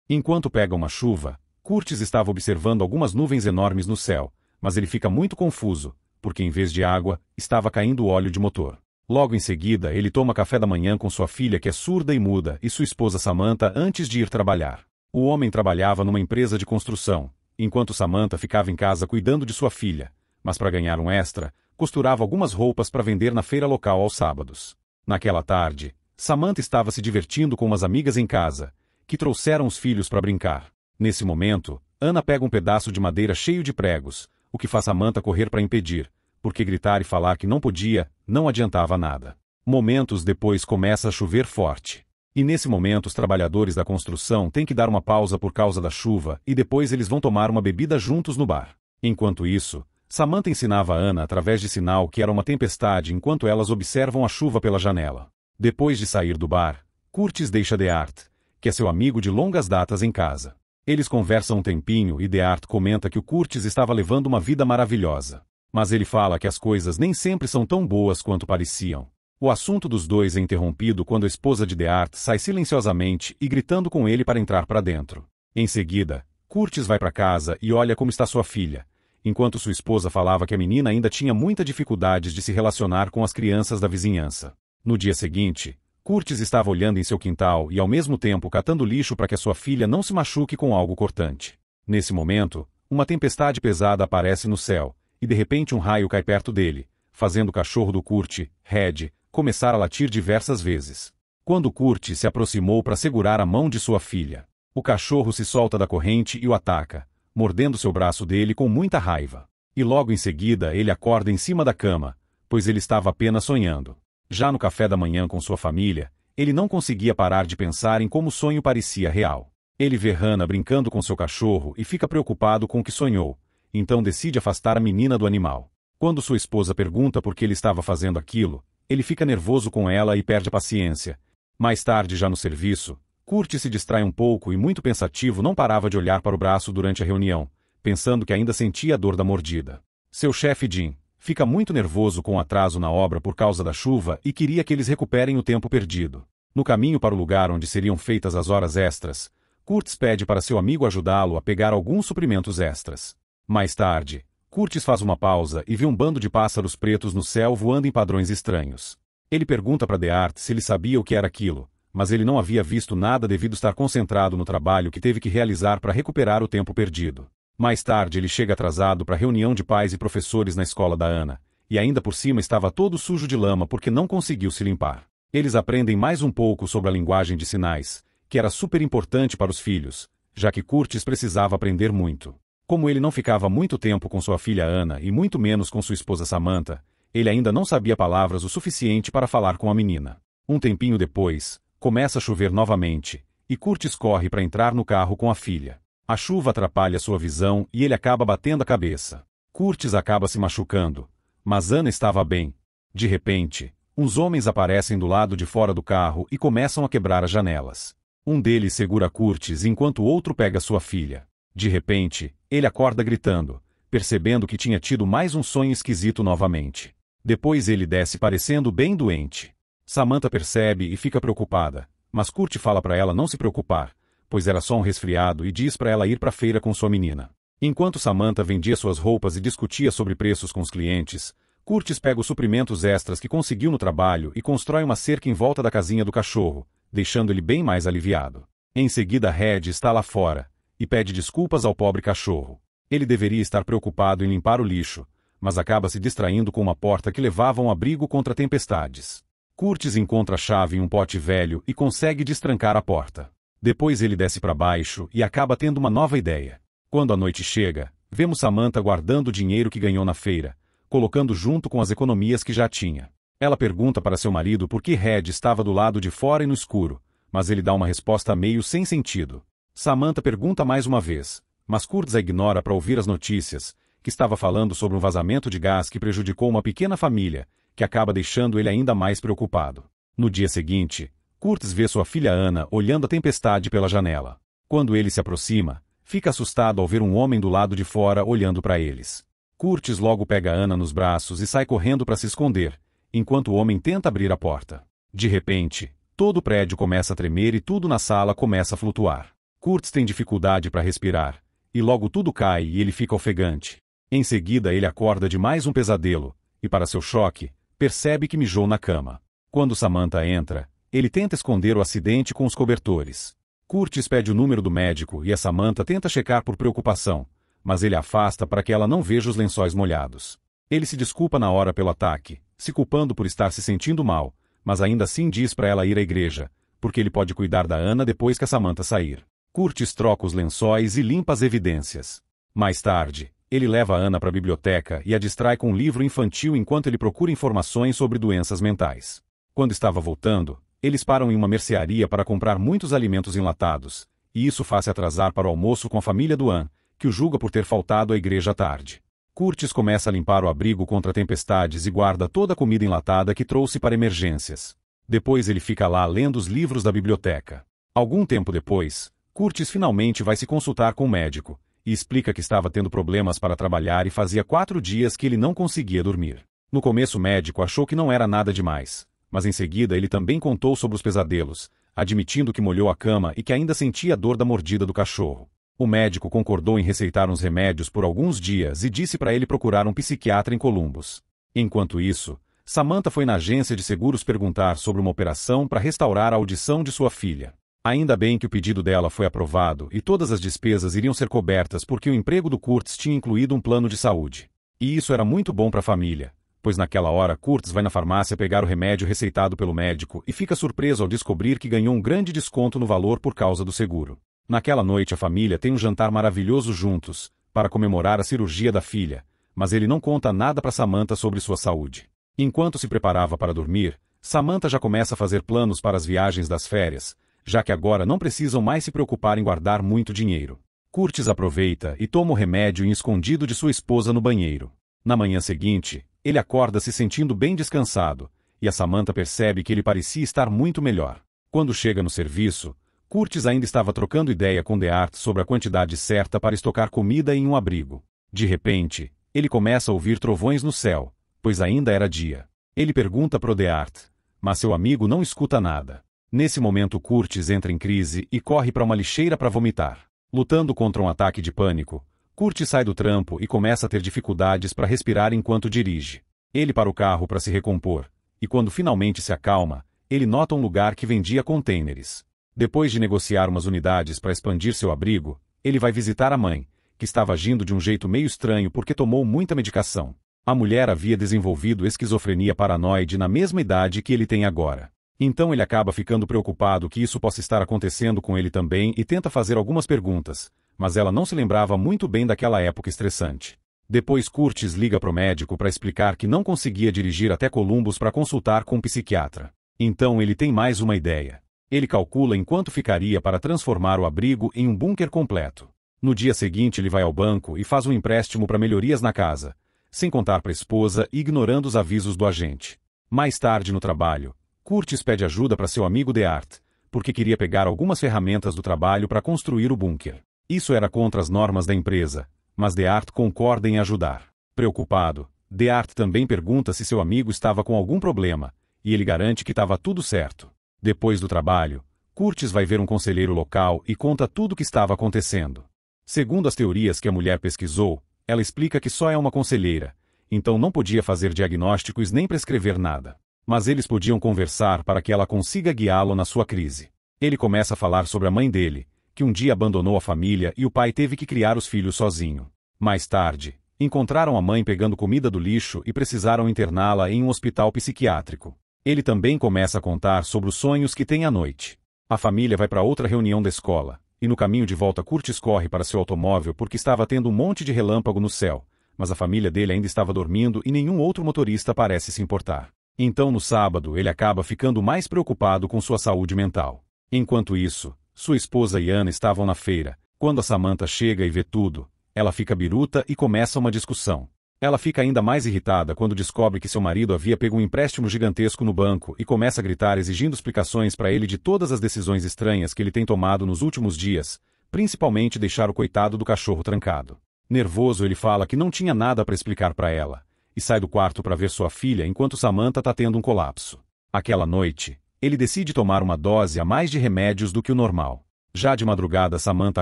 Enquanto pega uma chuva, Curtis estava observando algumas nuvens enormes no céu, mas ele fica muito confuso, porque em vez de água, estava caindo óleo de motor. Logo em seguida, ele toma café da manhã com sua filha que é surda e muda e sua esposa Samantha antes de ir trabalhar. O homem trabalhava numa empresa de construção, enquanto Samantha ficava em casa cuidando de sua filha, mas para ganhar um extra, costurava algumas roupas para vender na feira local aos sábados. Naquela tarde, Samantha estava se divertindo com umas amigas em casa, que trouxeram os filhos para brincar. Nesse momento, Ana pega um pedaço de madeira cheio de pregos, o que faz Samantha correr para impedir, porque gritar e falar que não podia, não adiantava nada. Momentos depois começa a chover forte. E nesse momento os trabalhadores da construção têm que dar uma pausa por causa da chuva e depois eles vão tomar uma bebida juntos no bar. Enquanto isso, Samantha ensinava a Ana através de sinal que era uma tempestade enquanto elas observam a chuva pela janela. Depois de sair do bar, Curtis deixa DeArt, que é seu amigo de longas datas em casa. Eles conversam um tempinho e DeArt comenta que o Curtis estava levando uma vida maravilhosa. Mas ele fala que as coisas nem sempre são tão boas quanto pareciam. O assunto dos dois é interrompido quando a esposa de DeArt sai silenciosamente e gritando com ele para entrar para dentro. Em seguida, Curtis vai para casa e olha como está sua filha, enquanto sua esposa falava que a menina ainda tinha muita dificuldade de se relacionar com as crianças da vizinhança. No dia seguinte, Curtis estava olhando em seu quintal e ao mesmo tempo catando lixo para que a sua filha não se machuque com algo cortante. Nesse momento, uma tempestade pesada aparece no céu, e de repente um raio cai perto dele, fazendo o cachorro do Kurt, Red, começar a latir diversas vezes. Quando Kurt se aproximou para segurar a mão de sua filha, o cachorro se solta da corrente e o ataca, mordendo seu braço dele com muita raiva. E logo em seguida ele acorda em cima da cama, pois ele estava apenas sonhando. Já no café da manhã com sua família, ele não conseguia parar de pensar em como o sonho parecia real. Ele vê Hannah brincando com seu cachorro e fica preocupado com o que sonhou, então decide afastar a menina do animal. Quando sua esposa pergunta por que ele estava fazendo aquilo, ele fica nervoso com ela e perde a paciência. Mais tarde, já no serviço, Kurt se distrai um pouco e muito pensativo não parava de olhar para o braço durante a reunião, pensando que ainda sentia a dor da mordida. Seu chefe Jim fica muito nervoso com o atraso na obra por causa da chuva e queria que eles recuperem o tempo perdido. No caminho para o lugar onde seriam feitas as horas extras, Curtis pede para seu amigo ajudá-lo a pegar alguns suprimentos extras. Mais tarde, Curtis faz uma pausa e vê um bando de pássaros pretos no céu voando em padrões estranhos. Ele pergunta para DeArt se ele sabia o que era aquilo, mas ele não havia visto nada devido estar concentrado no trabalho que teve que realizar para recuperar o tempo perdido. Mais tarde ele chega atrasado para a reunião de pais e professores na escola da Ana, e ainda por cima estava todo sujo de lama porque não conseguiu se limpar. Eles aprendem mais um pouco sobre a linguagem de sinais, que era super importante para os filhos, já que Curtis precisava aprender muito. Como ele não ficava muito tempo com sua filha Ana e muito menos com sua esposa Samantha, ele ainda não sabia palavras o suficiente para falar com a menina. Um tempinho depois, começa a chover novamente, e Curtis corre para entrar no carro com a filha. A chuva atrapalha sua visão e ele acaba batendo a cabeça. Curtis acaba se machucando, mas Ana estava bem. De repente, uns homens aparecem do lado de fora do carro e começam a quebrar as janelas. Um deles segura Curtis enquanto o outro pega sua filha. De repente, ele acorda gritando, percebendo que tinha tido mais um sonho esquisito novamente. Depois ele desce parecendo bem doente. Samantha percebe e fica preocupada, mas Kurt fala para ela não se preocupar, pois era só um resfriado e diz para ela ir para a feira com sua menina. Enquanto Samantha vendia suas roupas e discutia sobre preços com os clientes, Curtis pega os suprimentos extras que conseguiu no trabalho e constrói uma cerca em volta da casinha do cachorro, deixando ele bem mais aliviado. Em seguida Red está lá fora e pede desculpas ao pobre cachorro. Ele deveria estar preocupado em limpar o lixo, mas acaba se distraindo com uma porta que levava a um abrigo contra tempestades. Curtis encontra a chave em um pote velho e consegue destrancar a porta. Depois ele desce para baixo e acaba tendo uma nova ideia. Quando a noite chega, vemos Samantha guardando o dinheiro que ganhou na feira, colocando junto com as economias que já tinha. Ela pergunta para seu marido por que Red estava do lado de fora e no escuro, mas ele dá uma resposta meio sem sentido. Samantha pergunta mais uma vez, mas Curtis a ignora para ouvir as notícias, que estava falando sobre um vazamento de gás que prejudicou uma pequena família, que acaba deixando ele ainda mais preocupado. No dia seguinte, Curtis vê sua filha Ana olhando a tempestade pela janela. Quando ele se aproxima, fica assustado ao ver um homem do lado de fora olhando para eles. Curtis logo pega Ana nos braços e sai correndo para se esconder, enquanto o homem tenta abrir a porta. De repente, todo o prédio começa a tremer e tudo na sala começa a flutuar. Curtis tem dificuldade para respirar, e logo tudo cai e ele fica ofegante. Em seguida ele acorda de mais um pesadelo, e para seu choque, percebe que mijou na cama. Quando Samantha entra, ele tenta esconder o acidente com os cobertores. Curtis pede o número do médico e a Samantha tenta checar por preocupação, mas ele afasta para que ela não veja os lençóis molhados. Ele se desculpa na hora pelo ataque, se culpando por estar se sentindo mal, mas ainda assim diz para ela ir à igreja, porque ele pode cuidar da Ana depois que a Samantha sair. Curtis troca os lençóis e limpa as evidências. Mais tarde, ele leva a Ana para a biblioteca e a distrai com um livro infantil enquanto ele procura informações sobre doenças mentais. Quando estava voltando, eles param em uma mercearia para comprar muitos alimentos enlatados, e isso faz-se atrasar para o almoço com a família do Ann, que o julga por ter faltado à igreja à tarde. Curtis começa a limpar o abrigo contra tempestades e guarda toda a comida enlatada que trouxe para emergências. Depois ele fica lá lendo os livros da biblioteca. Algum tempo depois, Curtis finalmente vai se consultar com o médico, e explica que estava tendo problemas para trabalhar e fazia 4 dias que ele não conseguia dormir. No começo o médico achou que não era nada demais, mas em seguida ele também contou sobre os pesadelos, admitindo que molhou a cama e que ainda sentia a dor da mordida do cachorro. O médico concordou em receitar uns remédios por alguns dias e disse para ele procurar um psiquiatra em Columbus. Enquanto isso, Samantha foi na agência de seguros perguntar sobre uma operação para restaurar a audição de sua filha. Ainda bem que o pedido dela foi aprovado e todas as despesas iriam ser cobertas porque o emprego do Curtis tinha incluído um plano de saúde. E isso era muito bom para a família, pois naquela hora Curtis vai na farmácia pegar o remédio receitado pelo médico e fica surpreso ao descobrir que ganhou um grande desconto no valor por causa do seguro. Naquela noite a família tem um jantar maravilhoso juntos, para comemorar a cirurgia da filha, mas ele não conta nada para Samantha sobre sua saúde. Enquanto se preparava para dormir, Samantha já começa a fazer planos para as viagens das férias, já que agora não precisam mais se preocupar em guardar muito dinheiro. Curtis aproveita e toma o remédio escondido de sua esposa no banheiro. Na manhã seguinte, ele acorda se sentindo bem descansado, e a Samantha percebe que ele parecia estar muito melhor. Quando chega no serviço, Curtis ainda estava trocando ideia com DeArt sobre a quantidade certa para estocar comida em um abrigo. De repente, ele começa a ouvir trovões no céu, pois ainda era dia. Ele pergunta para o DeArt, mas seu amigo não escuta nada. Nesse momento Curtis entra em crise e corre para uma lixeira para vomitar. Lutando contra um ataque de pânico, Curtis sai do trampo e começa a ter dificuldades para respirar enquanto dirige. Ele para o carro para se recompor, e quando finalmente se acalma, ele nota um lugar que vendia contêineres. Depois de negociar umas unidades para expandir seu abrigo, ele vai visitar a mãe, que estava agindo de um jeito meio estranho porque tomou muita medicação. A mulher havia desenvolvido esquizofrenia paranoide na mesma idade que ele tem agora. Então ele acaba ficando preocupado que isso possa estar acontecendo com ele também e tenta fazer algumas perguntas, mas ela não se lembrava muito bem daquela época estressante. Depois Curtis liga para o médico para explicar que não conseguia dirigir até Columbus para consultar com um psiquiatra. Então ele tem mais uma ideia. Ele calcula em quanto ficaria para transformar o abrigo em um bunker completo. No dia seguinte ele vai ao banco e faz um empréstimo para melhorias na casa, sem contar para a esposa e ignorando os avisos do agente. Mais tarde no trabalho, Curtis pede ajuda para seu amigo DeArt, porque queria pegar algumas ferramentas do trabalho para construir o bunker. Isso era contra as normas da empresa, mas DeArt concorda em ajudar. Preocupado, DeArt também pergunta se seu amigo estava com algum problema, e ele garante que estava tudo certo. Depois do trabalho, Curtis vai ver um conselheiro local e conta tudo o que estava acontecendo. Segundo as teorias que a mulher pesquisou, ela explica que só é uma conselheira, então não podia fazer diagnósticos nem prescrever nada. Mas eles podiam conversar para que ela consiga guiá-lo na sua crise. Ele começa a falar sobre a mãe dele, que um dia abandonou a família e o pai teve que criar os filhos sozinho. Mais tarde, encontraram a mãe pegando comida do lixo e precisaram interná-la em um hospital psiquiátrico. Ele também começa a contar sobre os sonhos que tem à noite. A família vai para outra reunião da escola, e no caminho de volta Curtis corre para seu automóvel porque estava tendo um monte de relâmpago no céu, mas a família dele ainda estava dormindo e nenhum outro motorista parece se importar. Então no sábado ele acaba ficando mais preocupado com sua saúde mental. Enquanto isso, sua esposa e Ana estavam na feira. Quando a Samantha chega e vê tudo, ela fica biruta e começa uma discussão. Ela fica ainda mais irritada quando descobre que seu marido havia pego um empréstimo gigantesco no banco e começa a gritar exigindo explicações para ele de todas as decisões estranhas que ele tem tomado nos últimos dias, principalmente deixar o coitado do cachorro trancado. Nervoso ele fala que não tinha nada para explicar para ela, e sai do quarto para ver sua filha enquanto Samantha está tendo um colapso. Aquela noite, ele decide tomar uma dose a mais de remédios do que o normal. Já de madrugada Samantha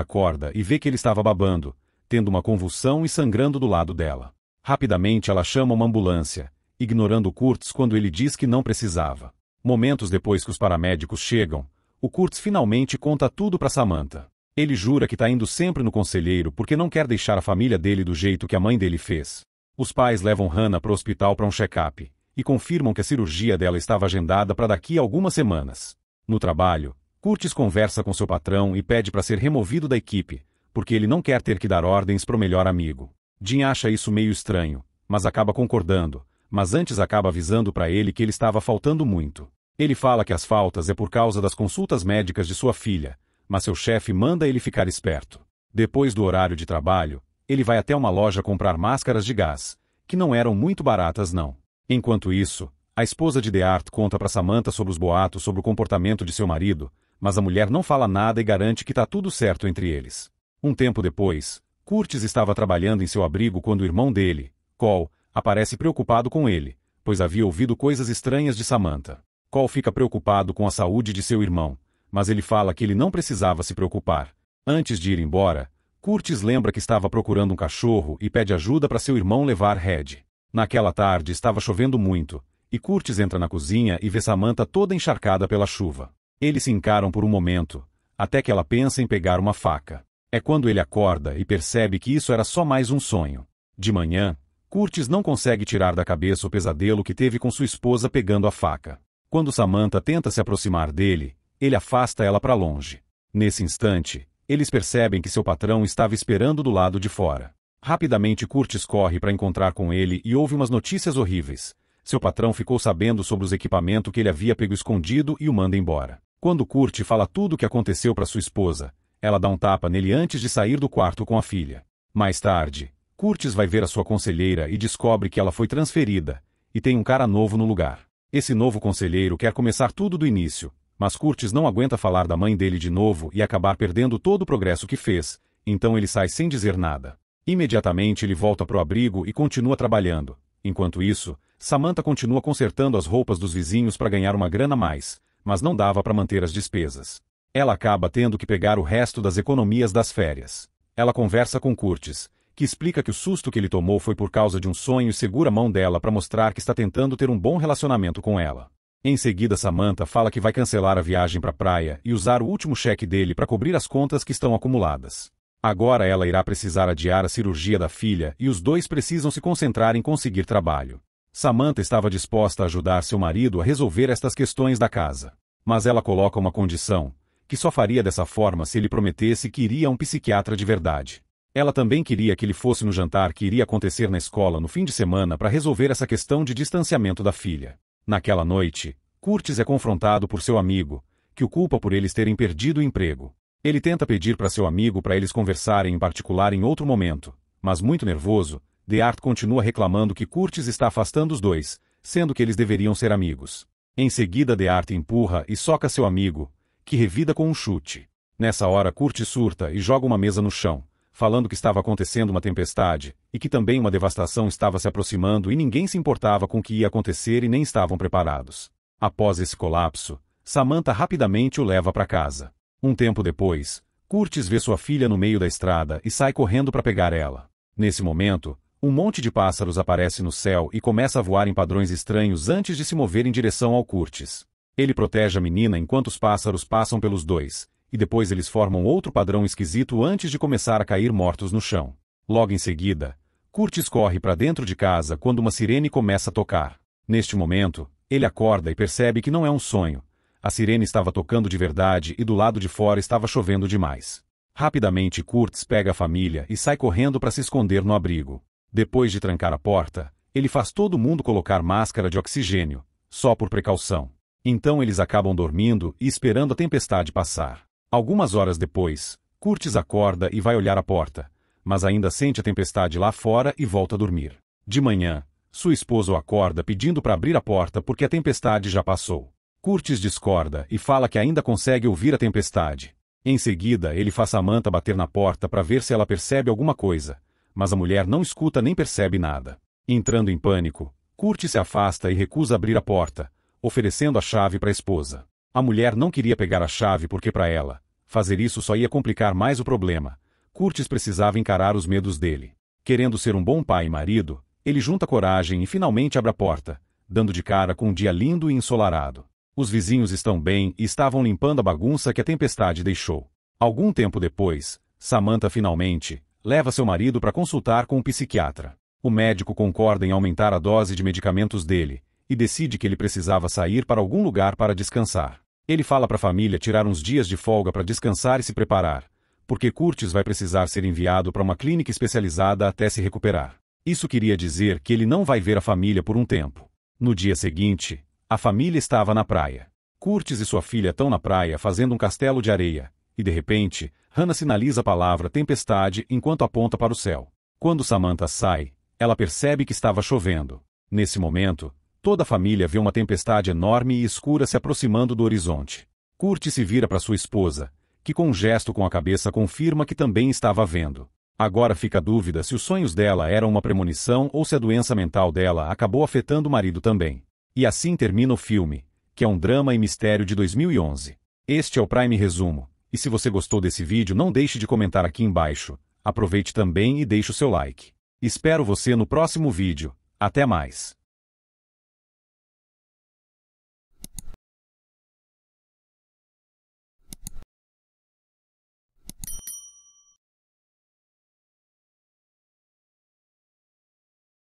acorda e vê que ele estava babando, tendo uma convulsão e sangrando do lado dela. Rapidamente ela chama uma ambulância, ignorando Kurtz quando ele diz que não precisava. Momentos depois que os paramédicos chegam, o Kurtz finalmente conta tudo para Samantha. Ele jura que está indo sempre no conselheiro porque não quer deixar a família dele do jeito que a mãe dele fez. Os pais levam Hannah para o hospital para um check-up e confirmam que a cirurgia dela estava agendada para daqui a algumas semanas. No trabalho, Kurtz conversa com seu patrão e pede para ser removido da equipe, porque ele não quer ter que dar ordens para o melhor amigo. Jim acha isso meio estranho, mas acaba concordando, mas antes acaba avisando para ele que ele estava faltando muito. Ele fala que as faltas é por causa das consultas médicas de sua filha, mas seu chefe manda ele ficar esperto. Depois do horário de trabalho, ele vai até uma loja comprar máscaras de gás, que não eram muito baratas não. Enquanto isso, a esposa de DeArt conta para Samantha sobre os boatos sobre o comportamento de seu marido, mas a mulher não fala nada e garante que está tudo certo entre eles. Um tempo depois, Kurtz estava trabalhando em seu abrigo quando o irmão dele, Cole, aparece preocupado com ele, pois havia ouvido coisas estranhas de Samantha. Cole fica preocupado com a saúde de seu irmão, mas ele fala que ele não precisava se preocupar. Antes de ir embora, Kurtz lembra que estava procurando um cachorro e pede ajuda para seu irmão levar Red. Naquela tarde estava chovendo muito, e Kurtz entra na cozinha e vê Samantha toda encharcada pela chuva. Eles se encaram por um momento, até que ela pensa em pegar uma faca. É quando ele acorda e percebe que isso era só mais um sonho. De manhã, Kurtz não consegue tirar da cabeça o pesadelo que teve com sua esposa pegando a faca. Quando Samantha tenta se aproximar dele, ele afasta ela para longe. Nesse instante, eles percebem que seu patrão estava esperando do lado de fora. Rapidamente Kurtz corre para encontrar com ele e ouve umas notícias horríveis. Seu patrão ficou sabendo sobre os equipamentos que ele havia pego escondido e o manda embora. Quando Kurtz fala tudo o que aconteceu para sua esposa, ela dá um tapa nele antes de sair do quarto com a filha. Mais tarde, Kurtz vai ver a sua conselheira e descobre que ela foi transferida, e tem um cara novo no lugar. Esse novo conselheiro quer começar tudo do início, mas Kurtz não aguenta falar da mãe dele de novo e acabar perdendo todo o progresso que fez, então ele sai sem dizer nada. Imediatamente ele volta pro abrigo e continua trabalhando. Enquanto isso, Samantha continua consertando as roupas dos vizinhos para ganhar uma grana a mais, mas não dava para manter as despesas. Ela acaba tendo que pegar o resto das economias das férias. Ela conversa com Kurtz, que explica que o susto que ele tomou foi por causa de um sonho e segura a mão dela para mostrar que está tentando ter um bom relacionamento com ela. Em seguida Samantha fala que vai cancelar a viagem para a praia e usar o último cheque dele para cobrir as contas que estão acumuladas. Agora ela irá precisar adiar a cirurgia da filha e os dois precisam se concentrar em conseguir trabalho. Samantha estava disposta a ajudar seu marido a resolver estas questões da casa. Mas ela coloca uma condição, que só faria dessa forma se ele prometesse que iria a um psiquiatra de verdade. Ela também queria que ele fosse no jantar que iria acontecer na escola no fim de semana para resolver essa questão de distanciamento da filha. Naquela noite, Kurtz é confrontado por seu amigo, que o culpa por eles terem perdido o emprego. Ele tenta pedir para seu amigo para eles conversarem em particular em outro momento, mas muito nervoso, DeArt continua reclamando que Kurtz está afastando os dois, sendo que eles deveriam ser amigos. Em seguida DeArt empurra e soca seu amigo, que revida com um chute. Nessa hora Kurtz surta e joga uma mesa no chão, falando que estava acontecendo uma tempestade, e que também uma devastação estava se aproximando e ninguém se importava com o que ia acontecer e nem estavam preparados. Após esse colapso, Samantha rapidamente o leva para casa. Um tempo depois, Kurtz vê sua filha no meio da estrada e sai correndo para pegar ela. Nesse momento, um monte de pássaros aparece no céu e começa a voar em padrões estranhos antes de se mover em direção ao Kurtz. Ele protege a menina enquanto os pássaros passam pelos dois, e depois eles formam outro padrão esquisito antes de começar a cair mortos no chão. Logo em seguida, Kurtz corre para dentro de casa quando uma sirene começa a tocar. Neste momento, ele acorda e percebe que não é um sonho. A sirene estava tocando de verdade e do lado de fora estava chovendo demais. Rapidamente Kurtz pega a família e sai correndo para se esconder no abrigo. Depois de trancar a porta, ele faz todo mundo colocar máscara de oxigênio, só por precaução. Então eles acabam dormindo e esperando a tempestade passar. Algumas horas depois, Kurtz acorda e vai olhar a porta, mas ainda sente a tempestade lá fora e volta a dormir. De manhã, sua esposa o acorda pedindo para abrir a porta porque a tempestade já passou. Kurtz discorda e fala que ainda consegue ouvir a tempestade. Em seguida, ele faz Samantha bater na porta para ver se ela percebe alguma coisa, mas a mulher não escuta nem percebe nada. Entrando em pânico, Kurtz se afasta e recusa abrir a porta, oferecendo a chave para a esposa. A mulher não queria pegar a chave porque para ela, Fazer isso só ia complicar mais o problema. Curtis precisava encarar os medos dele. Querendo ser um bom pai e marido, ele junta coragem e finalmente abre a porta, dando de cara com um dia lindo e ensolarado. Os vizinhos estão bem e estavam limpando a bagunça que a tempestade deixou. Algum tempo depois, Samantha finalmente leva seu marido para consultar com um psiquiatra. O médico concorda em aumentar a dose de medicamentos dele e decide que ele precisava sair para algum lugar para descansar. Ele fala para a família tirar uns dias de folga para descansar e se preparar, porque Curtis vai precisar ser enviado para uma clínica especializada até se recuperar. Isso queria dizer que ele não vai ver a família por um tempo. No dia seguinte, a família estava na praia. Curtis e sua filha estão na praia fazendo um castelo de areia, e de repente, Hannah sinaliza a palavra tempestade enquanto aponta para o céu. Quando Samantha sai, ela percebe que estava chovendo. Nesse momento, toda a família vê uma tempestade enorme e escura se aproximando do horizonte. Curtis se vira para sua esposa, que com um gesto com a cabeça confirma que também estava vendo. Agora fica a dúvida se os sonhos dela eram uma premonição ou se a doença mental dela acabou afetando o marido também. E assim termina o filme, que é um drama e mistério de 2011. Este é o Prime Resumo, e se você gostou desse vídeo não deixe de comentar aqui embaixo. Aproveite também e deixe o seu like. Espero você no próximo vídeo. Até mais!